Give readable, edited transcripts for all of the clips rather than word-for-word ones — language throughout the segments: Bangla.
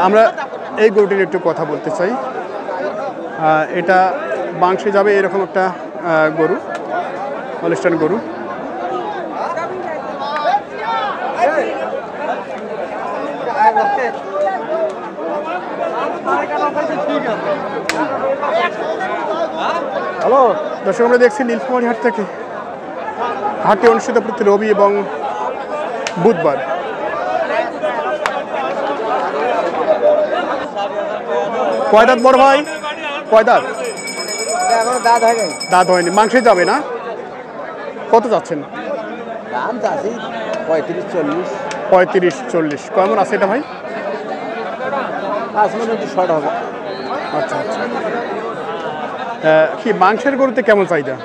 আমরা এই গরুটির একটু কথা বলতে চাই। এটা মাংসে যাবে এরকম একটা গরু, হলস্টাইন গরু। হ্যালো দর্শক, আমরা দেখছি নীলফামারী হাট থেকে। হাটটি অনুষ্ঠিত প্রতি রবি এবং বুধবার। কয় দাঁত বড় ভাই? কয় দাঁত? দাঁত হয়নি, মাংসে যাবে না? কত যাচ্ছেন? 35-40। কেমন আছে এটা ভাই? আচ্ছা আচ্ছা। কি মাংসের গরুতে কেমন চাহিদা?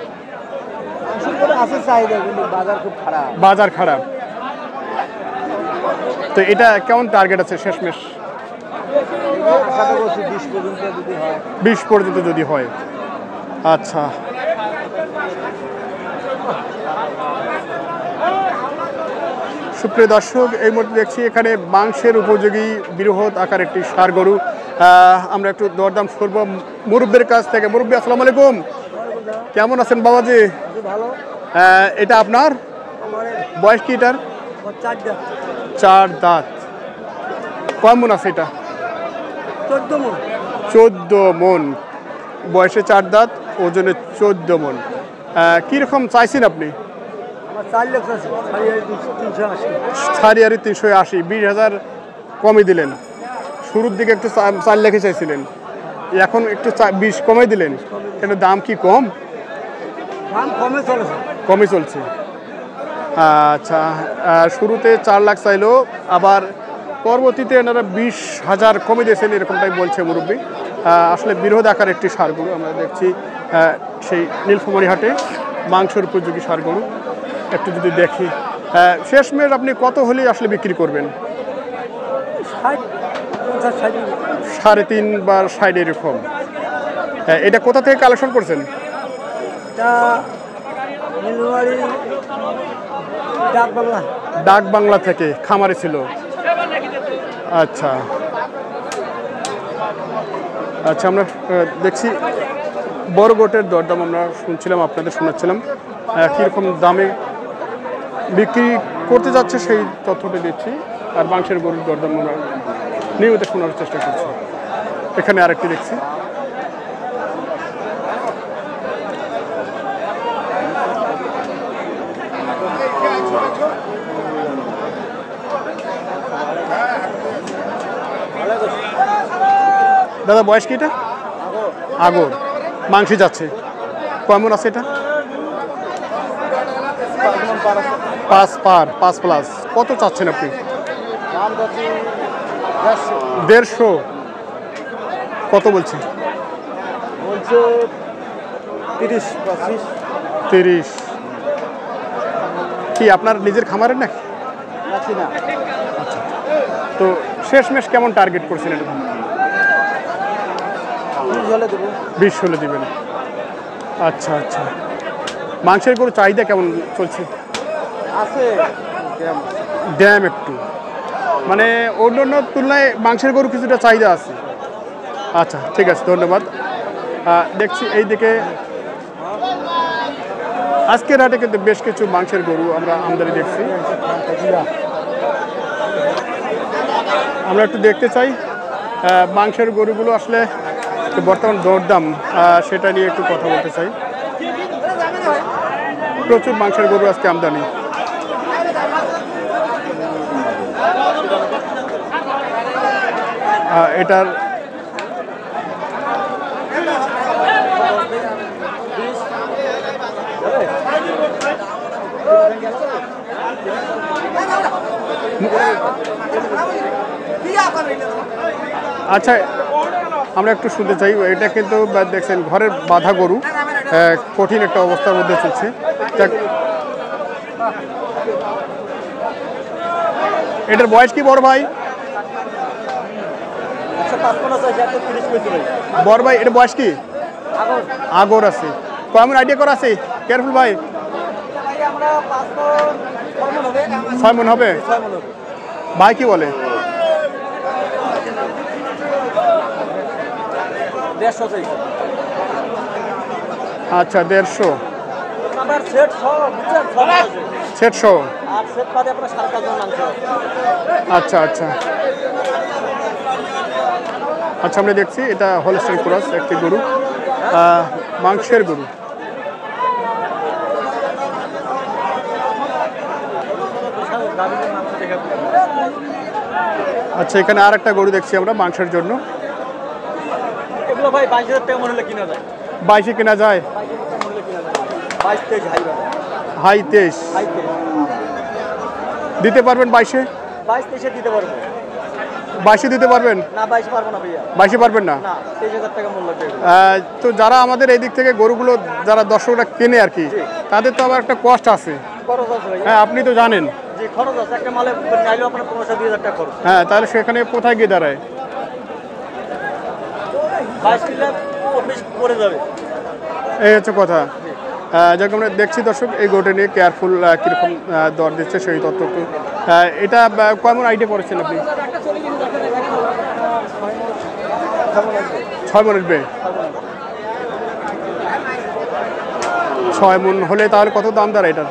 বাজার খারাপ। তো এটা কেমন টার্গেট আছে শেষমেশ? 20 পর্যন্ত যদি হয়। আচ্ছা, সুপ্রিয় দর্শক, এই মুহূর্তে দেখছি এখানে মাংসের উপযোগী বৃহৎ আকার একটি ষাঁড় গরু। আমরা একটু দরদাম করব মুরব্বির কাছ থেকে। মুরব্বি, আসসালামু আলাইকুম, কেমন আছেন বাবাজি? এটা আপনার বয়স কি? এটার 4 দাঁত। কেমন আছে এটা? 14 মন। বয়সে 4 দাঁত, ওজনে 14 মন। কীরকম চাইছেন আপনি? 380। 20,000 কমই দিলেন। শুরুর দিকে একটু 4 লাখে চাইছিলেন, এখন একটু 20 কমে দিলেন। কেন, দাম কি কম? কমে চলছে। আচ্ছা, শুরুতে 4 লাখ চাইলো, আবার পরবর্তীতে এনারা 20,000 কমে দিয়েছেন, এরকমটাই বলছে মুরব্বী। আসলে বৃহৎ আকার একটি ষাঁড় গরু আমরা দেখছি সেই নীলফামারী হাটে, মাংসের উপযোগী ষাঁড় গরু। একটু যদি দেখি, শেষমেশ আপনি কত হলেই আসলে বিক্রি করবেন? 3.5 বা 60 এরকম। এটা কোথা থেকে কালেকশন করছেন? ডাক বাংলা থেকে খামারে ছিল। আচ্ছা আচ্ছা, আমরা দেখছি বড় গোটের দরদাম আমরা শুনছিলাম, আপনাদের শোনাচ্ছিলাম। কীরকম দামে বিক্রি করতে যাচ্ছে সেই তথ্যটা দিচ্ছি। আর মাংসের গরুর দরদাম আমরা নিয়মিত শোনার চেষ্টা করছি। এখানে আরেকটি দেখছি। দাদা, বয়স কি এটা? আগর। মাংসে যাচ্ছে। কেমন আছে এটা? 5+। কত চাচ্ছেন আপনি? 150। কত বলছে? 30। কি আপনার নিজের খামারের নাকি? আচ্ছা, তো শেষমেশ কেমন টার্গেট করছেন এটা? 20 হলে দিবেন। আচ্ছা আচ্ছা। মাংসের গরু চাহিদা কেমন চলছে? ড্যাম একটু, মানে অন্য তুলনায় মাংসের গরু কিছুটা চাহিদা আছে। আচ্ছা, ঠিক আছে, ধন্যবাদ। দেখছি এইদিকে আজকের হাটে কিন্তু বেশ কিছু মাংসের গরু আমরা আমদানি দেখছি। আমরা একটু দেখতে চাই মাংসের গরুগুলো আসলে বর্তমান দরদাম, সেটা নিয়ে একটু কথা বলতে চাই। প্রচুর মাংসের গরু আজকে আমদানি। এটার আচ্ছা, আমরা একটু শুনতে চাই। এটা কিন্তু দেখছেন ঘরের বাঁধা গরু, কঠিন একটা অবস্থার মধ্যে চলছে। এটার বয়স কি বড় ভাই? বড় ভাই, এটা বয়স কি? আগর আছে। কেমন আইডিয়া করা আছে? কেয়ারফুল ভাই। 6 মণ হবে। ভাই কি বলে? 150 আচ্ছা 150 আমার সেট সহ বুঝছেন সব আছে সেট সহ আর সেট বাদে আপনার 7.5 জন মাংস আচ্ছা আচ্ছা আচ্ছা আমরা দেখছি এটা হলস্টাইন ক্রস একটি গরু মাংসের গরু আচ্ছা এখানে আর একটা গরু দেখছি আমরা মাংসের জন্য এগুলো ভাই 22,000 টাকা মনে হলে কিনা যায় 22 কেনা যায় 22-23 হাই 23 দিতে পারবেন 22-এ 22-23 দিতে পারবো 22-এ দিতে পারবেন না 22 পারবো না ভাইয়া 22-এ পারবেন না না 23,000 টাকা মূল্য লাগবে তো যারা আমাদের এই দিক থেকে গরুগুলো যারা দর্শকরা কেনে আর কি তাদের তো আবার একটা কষ্ট আছে খরচ আছে ভাই হ্যাঁ আপনি তো জানেন জি খরচ আছে একটা মালে নাইলেও আপনার 15,000-20,000 টাকা খরচ হ্যাঁ তাহলে সেখানে কোথায় গিয়ে দাঁড়ায় 22 কিলো 24 পড়ে যাবে এই হচ্ছে কথা যাকে আমরা দেখছি দর্শক এই গরুটা নিয়ে কেয়ারফুল কীরকম দর দিচ্ছে সেই তথ্য একটু এটা কেমন আইডিয়া করেছেন আপনি 6 মন উঠবে 6 মন হলে তাহলে কত দাম দাঁড়ায় এটার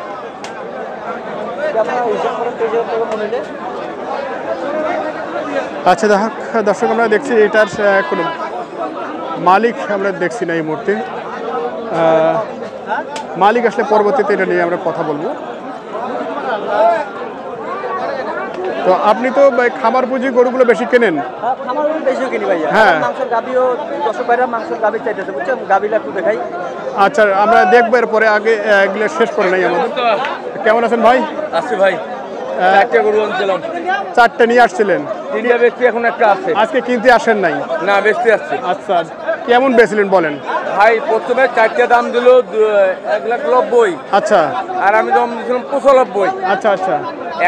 আচ্ছা দর্শক আমরা দেখছি এটার কোনো মালিক আমরা দেখছি না এই মুহূর্তে মালিক আসলে পরবর্তীতে এটা নিয়ে আমরা কথা বলবো তো আপনি তো খামার পুঁজি গরুগুলো বেশি কেনেন খামার বেশিও কিনি ভাই হ্যাঁ মাংসের গাবিও দর্শক ভাইরা মাংসের গাবি চাইতেছে বুঝছেন গাবিটা একটু দেখাই আচ্ছা আমরা দেখবো এরপরে আগে এগুলো শেষ করে নাই আমাদের কেমন আছেন ভাই আসছি ভাই 4টে গরু আনছিলাম 4টে নিয়ে আসছিলেন 3টা ব্যক্তি এখন একটা আছে আজকে কিনতে আসেন নাই না বেচতে আসছে আচ্ছা কেমন বেচলেন বলেন ভাই প্রথমে 4টে দাম দিল 1,90,000 আচ্ছা আর আমি দাম দিয়েছিলাম 95 আচ্ছা আচ্ছা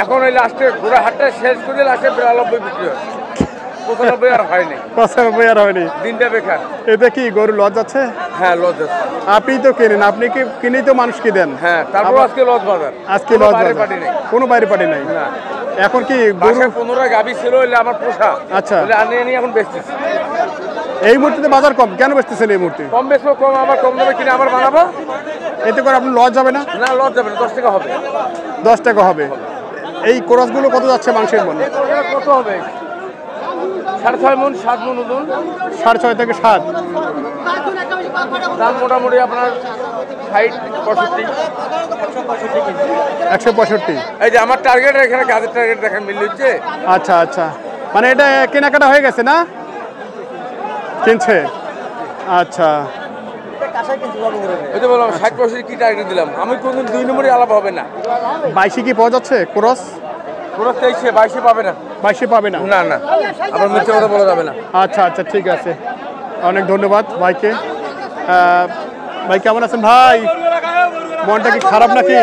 এখন ওই লাস্টে ঘোড়া হাটটা শেষ করে লাস্টে 92 বিক্রি হয় 95 আর হয় নাই 95 আর হয়নি দিনটা বেকার এতে কি গরু লজ আছে হ্যাঁ লজ আছে আপনি তো কেনেন আপনি কি কিনেই তো মানুষকে দেন হ্যাঁ তারপর আজকে লজ বাজার আজকে লজ বাজার পার্টি নেই কোনো বাইরে পার্টি নাই না এখন কি গরু 15টা গাবি ছিল হইলে আমার পোষা আচ্ছা বলে আনিয়ে নিয়ে এখন বেচতেছি এই মুহূর্তে বাজার কম কেন বেচতেছেন এই মুহূর্তে কম বেচবো কম আবার কম দামে কিনে আবার বানাবো এতে করে আপনি লজ যাবে না না লজ যাবে না 10 টাকা হবে 10 টাকা হবে এই ক্রসগুলো কত যাচ্ছে মাংসের মন কত হবে 6.5 মন 7 মন ওজন 6.5 থেকে 7 দাম মোটামুটি আপনার 165 এই যে আমার টার্গেট এখানে কাজের টার্গেট দেখেন মিল হচ্ছে আচ্ছা আচ্ছা মানে এটা কেনাকাটা হয়ে গেছে না কিনছে আচ্ছা এই যে বললাম 60% কি টার্গেট দিলাম আমি কোনদিন 2 নম্বরই আলাপ হবে না 22 কি পাওয়া যাচ্ছে ক্রস পুরো 22 পাবে না 22 পাবে না না না আবার মিথ্যে কথা বলা যাবে না আচ্ছা আচ্ছা ঠিক আছে অনেক ধন্যবাদ ভাইকে ভাই কেমন আছেন ভাই মনটা কি খারাপ নাকি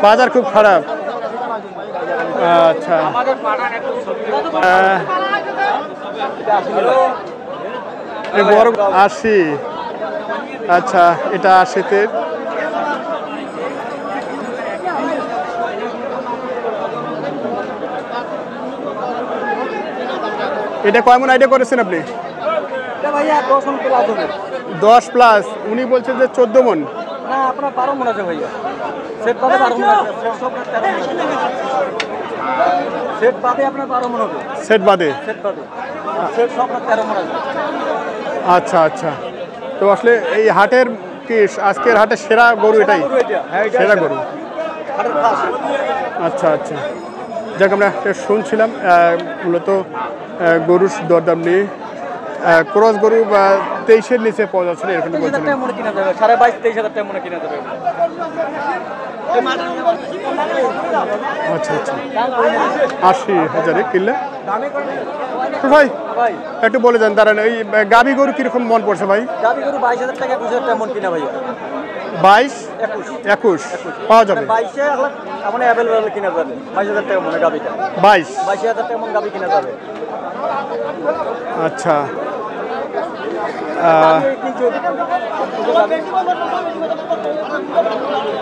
বাজার খুব খারাপ আচ্ছা বড় 80 আচ্ছা এটা 80-তে এটা কয় মন আইডিয়া করেছেন আপনি 10 প্লাস উনি বলছেন যে 14 মন না আপনার 12 মন আছে ভাইয়া সেট বাদে 12 মন আছে সেট বাদে আপনার 12 মন হবে সেট বাদে সেট সব 13 মন আছে আচ্ছা আচ্ছা তো আসলে এই হাটের কি আজকের হাটের সেরা গরু এটাই সেরা গরু আচ্ছা আচ্ছা যাক আমরা শুনছিলাম মূলত গরুর দরদাম নিয়ে ক্রস গরু বা 23-এর নিচে পাওয়া যাচ্ছে না এরকম বলছেন 22,000-23,000 টাকা মনে কিনা যাবে আচ্ছা আচ্ছা 80,000-এ কিনলে ভাই একটু বলে দেন দাঁড়ান এই গাভী গরু কিরকম মন পড়ছে ভাই গাভী গরু 22,000 টাকা 21,000 টাকা মন কিনা ভাইয়া 22 21 পাওয়া যাবে 22-এ এখন অ্যাভেলেবল কিনা যাবে 22,000 টাকা মনে গাভীটা 22,000 টাকা মন গাভী কিনা যাবে আচ্ছা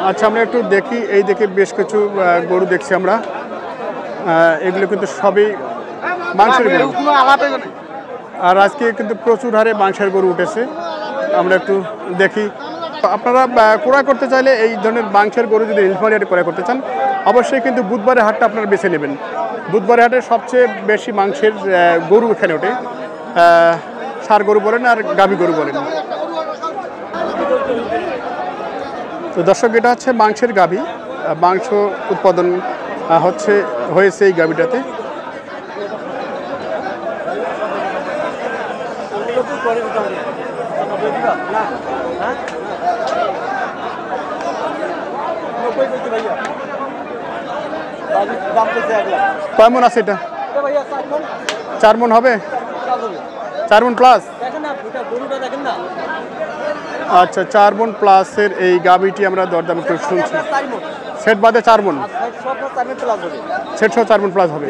আচ্ছা আমরা একটু দেখি এই দেখে বেশ কিছু গরু দেখছি আমরা এগুলো কিন্তু সবই মাংসের গরু আর আজকে কিন্তু প্রচুর হারে মাংসের গরু উঠেছে, আমরা একটু দেখি। আপনারা ক্রয় করতে চাইলে এই ধরনের মাংসের গরু যদি নীলফামারী হাটে ক্রয় করতে চান, অবশ্যই কিন্তু বুধবারের হাটটা আপনারা বেছে নেবেন। বুধবারের হাটে সবচেয়ে বেশি মাংসের গরু এখানে ওঠে, ষাঁড় গরু বলেন আর গাভী গরু বলেন। তো দর্শক, এটা হচ্ছে মাংসের গাভী, মাংস উৎপাদন হয়েছে এই গাভীটাতে। কয় মন আছে এটা? 4 মন হবে, 4 মন প্লাস। আচ্ছা, 4 মন প্লাসের এই গাভীটি আমরা দরদাম একটু শুনছি। সেট বাদে 4 মন, সেট সহ 4 মন প্লাস হবে।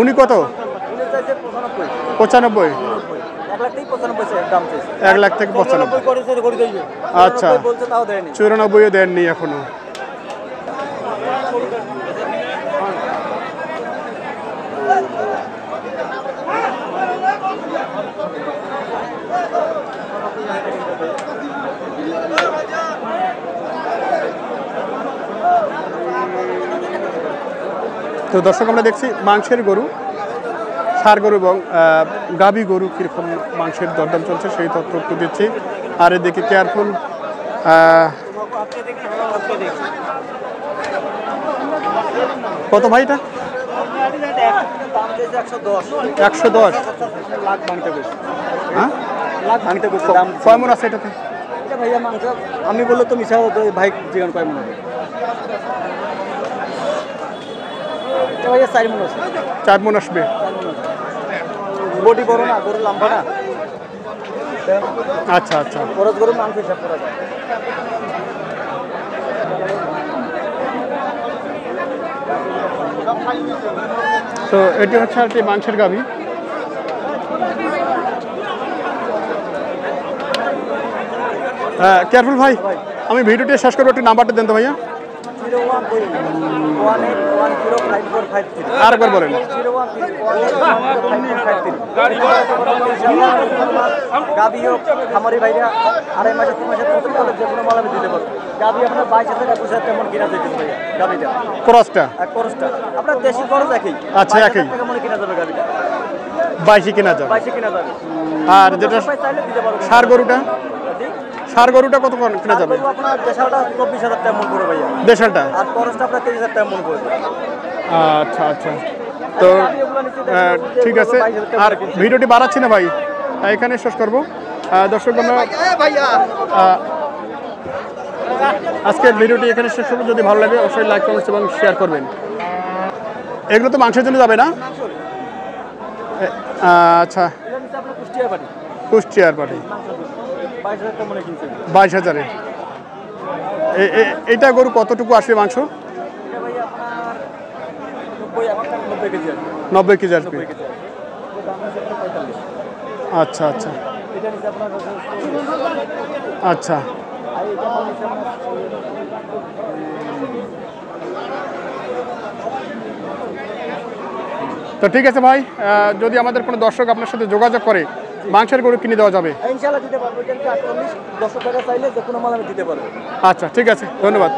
উনি কত? 95। 1 লাখ থেকে 95। আচ্ছা, 94ও দেননি এখনো। তো দর্শক, আমরা দেখছি মাংসের গরু, ষাঁড় গরু এবং গাভী গরু কীরকম মাংসের দরদাম চলছে সেই তথ্য একটু দিচ্ছি। আর এদিকে কেয়ারফুল কত ভাই এটা? 110। হ্যাঁ, কয় মন আছে এটাতে? ভাইয়া মাংস আমি বললে তো মিশা ভাই জিগান কয় মন হবে? ভাইয়া 4 মন আছে। 4 মন আসবে। বডি বড় না, গরু লম্বা না। আচ্ছা আচ্ছা, খরচ গরু মাংস হিসাব করা যায়। তো এটি হচ্ছে আর কি মাংসের গাভী। কেয়ারফুল ভাই, আমি ভিডিওটি শেষ করবো, একটু নাম্বারটা দেন তো ভাইয়া। আরেকবার বলেন। গাভী হোক খামারি ভাইরা 2.5 মাসে 3 মাসে প্রথম কালে যে কোনো মাল আমি দিতে পারবো। গাভী আপনার 22,000 21,000 তেমন কিনা যেতে ভাইয়া গাভীটা। খরচটা আপনার দেশি খরচ একই। আচ্ছা, একই মনে কিনা যাবে গাভীটা, 22 কিনা যাবে। 22 কিনা যাবে। আর যেটা ষাঁড় গরুটা, ষাঁড় গরুটা কত কিনা যাবে? আপনার দেশালটা 24,000 টাকা মন পড়বে ভাইয়া, দেশালটা। আর খরচটা আপনার 23,000 টাকা মন পড়বে। আচ্ছা আচ্ছা, তো ঠিক আছে। আর ভিডিওটি বাড়াচ্ছি না ভাই, এখানে শেষ করবো। দর্শক, আমরা আজকের ভিডিওটি এখানে শেষ করবো। যদি ভালো লাগে অবশ্যই লাইক, কমেন্টস এবং শেয়ার করবেন। এগুলো তো মাংসের জন্য যাবে না? আচ্ছা, কুষ্টিয়ার পাটি 22,000। এটা গরু কতটুকু আসবে মাংস? 90 কেজি আসবে। আচ্ছা আচ্ছা আচ্ছা, তো ঠিক আছে ভাই, যদি আমাদের কোনো দর্শক আপনার সাথে যোগাযোগ করে মাংসের গরু কিনে দেওয়া যাবে? ইনশাআল্লাহ দিতে পারবো। 48 টাকা চাইলে যে কোনো মাল আমি দিতে পারবো। আচ্ছা, ঠিক আছে, ধন্যবাদ।